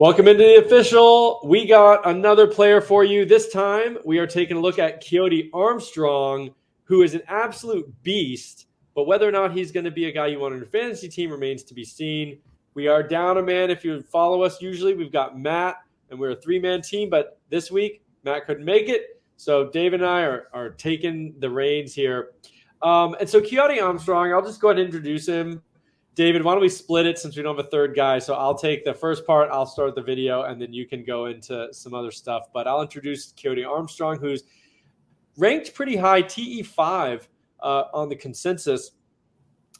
Welcome into the official. We got another player for you. This time, we are taking a look at Kiotti Armstrong, who is an absolute beast. But whether or not he's going to be a guy you want on your fantasy team remains to be seen. We are down a man. If you follow us, usually we've got Matt, and we're a three-man team. But this week, Matt couldn't make it. So Dave and I are taking the reins here. And so Kiotti Armstrong, I'll just go ahead and introduce him. David, why don't we split it since we don't have a third guy? So I'll take the first part, I'll start the video, and then you can go into some other stuff. But I'll introduce Kiotti Armstrong, who's ranked pretty high, TE5 on the consensus,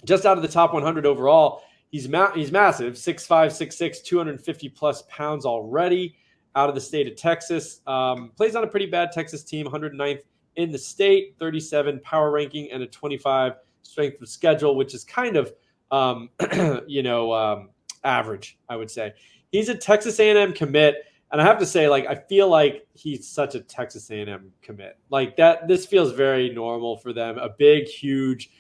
just out of the top 100 overall. He's massive, 6'5", 6'6", 250-plus pounds already, out of the state of Texas. Plays on a pretty bad Texas team, 109th in the state, 37 power ranking, and a 25 strength of schedule, which is kind of average, I would say. He's a Texas A&M commit, and I have to say, I feel like he's such a Texas A&M commit. This feels very normal for them. A big, huge,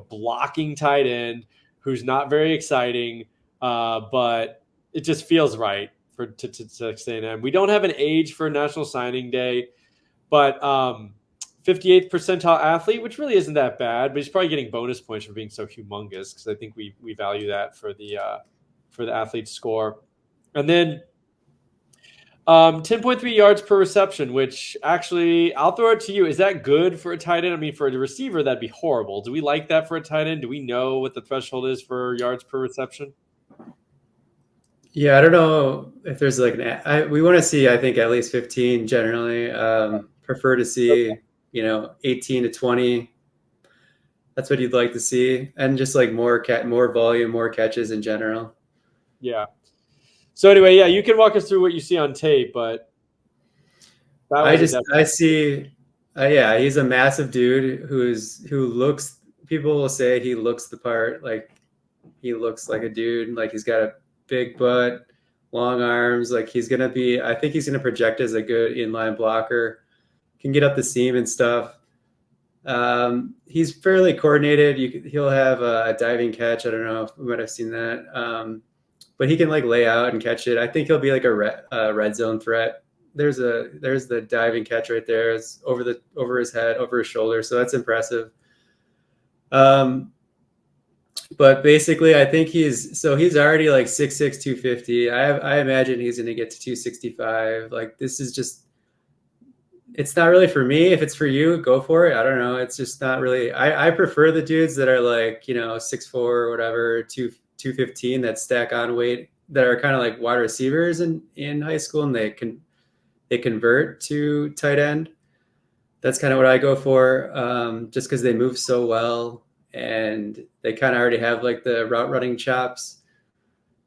blocking tight end who's not very exciting, but it just feels right for Texas A&M. We don't have an age for National Signing Day, but 58th percentile athlete, which really isn't that bad, but he's probably getting bonus points for being so humongous because I think we value that for the athlete score. And then 10.3 yards per reception, which actually I'll throw it to you. Is that good for a tight end? I mean, for a receiver, that'd be horrible. Do we like that for a tight end? Do we know what the threshold is for yards per reception? Yeah, I don't know if there's we want to see, I think, at least 15 generally. Prefer to see, 18 to 20. That's what you'd like to see. And just more volume, more catches in general. Yeah. So anyway, yeah, you can walk us through what you see on tape, but I see, he's a massive dude people will say he looks the part, he looks like a dude, he's got a big butt, long arms, I think he's going to project as a good inline blocker, can get up the seam and stuff. He's fairly coordinated. He'll have a diving catch. I don't know if we might have seen that. But he can lay out and catch it. I think he'll be a red zone threat. There's the diving catch right there. It's over his head, over his shoulder. So that's impressive. But basically I think he's already 6'6", 250. I imagine he's going to get to 265. This is just, it's not really for me. If it's for you, go for it. I don't know. It's just not really. I prefer the dudes that are 6'4" or whatever, 215 that stack on weight, that are kind of wide receivers in high school, and they convert to tight end. That's kind of what I go for, just because they move so well and they kind of already have the route running chops.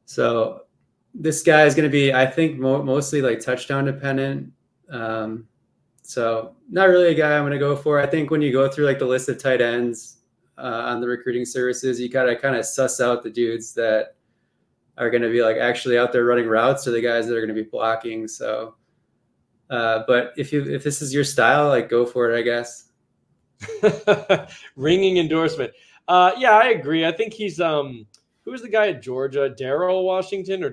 So this guy is going to be, I think, mostly touchdown dependent. So not really a guy I'm going to go for. I think when you go through the list of tight ends on the recruiting services, you got to kind of suss out the dudes that are going to be actually out there running routes, or the guys that are going to be blocking. So, but if this is your style, go for it, I guess. Ringing endorsement. Yeah, I agree. I think he's who was the guy at Georgia? Darnell Washington a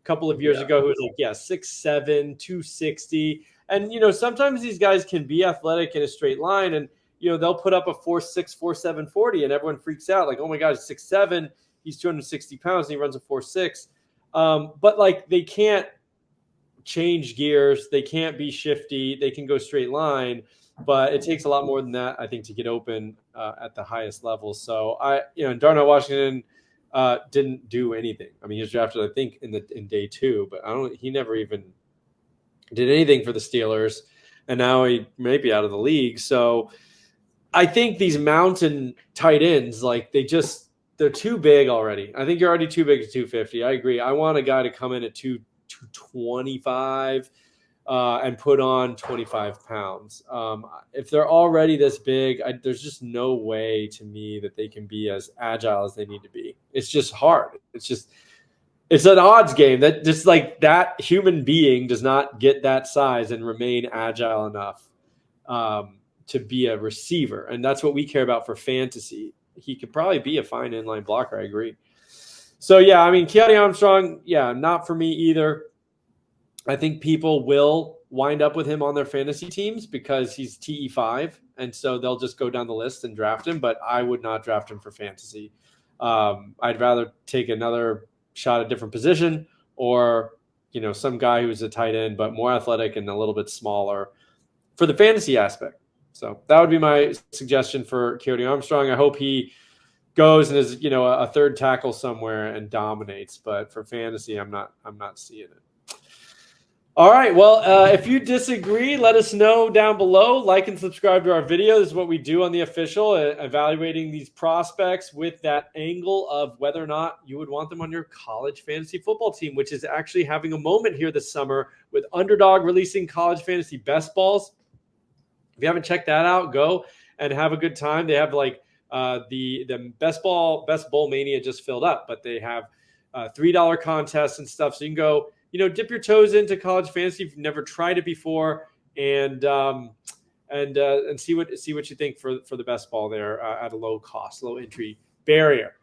couple of years ago, who was 6'7", 260. And, sometimes these guys can be athletic in a straight line, and, they'll put up a 4'6", 4'7", 40, and everyone freaks out. Oh my God, he's 6'7", he's 260 pounds, and he runs a 4'6". But they can't change gears. They can't be shifty. They can go straight line, but it takes a lot more than that, I think, to get open at the highest level. So Darnell Washington didn't do anything. I mean, he was drafted, I think, in day 2, but he never even did anything for the Steelers, and now he may be out of the league. So I think these mountain tight ends, they're too big already. I think you're already too big at 250. I agree. I want a guy to come in at 225 and put on 25 pounds. If they're already this big, there's just no way to me that they can be as agile as they need to be. It's just hard. It's an odds game that just that human being does not get that size and remain agile enough to be a receiver. And that's what we care about for fantasy. He could probably be a fine inline blocker. I agree. So, yeah, I mean, Kiotti Armstrong, yeah, not for me either. I think people will wind up with him on their fantasy teams because he's TE5, and so they'll just go down the list and draft him, but I would not draft him for fantasy. I'd rather take another shot at a different position or, some guy who's a tight end, but more athletic and a little bit smaller for the fantasy aspect. So that would be my suggestion for Kiotti Armstrong. I hope he goes and is, a third tackle somewhere and dominates, but for fantasy, I'm not seeing it. All right. Well, if you disagree, let us know down below. Like and subscribe to our video. This is what we do on the official, evaluating these prospects with that angle of whether or not you would want them on your college fantasy football team, which is actually having a moment here this summer with Underdog releasing college fantasy best balls. If you haven't checked that out, go and have a good time. They have the best bowl mania just filled up, but they have $3 contests and stuff. So you can go, dip your toes into college fantasy if you've never tried it before, and see what you think for the best ball there at a low cost, low entry barrier.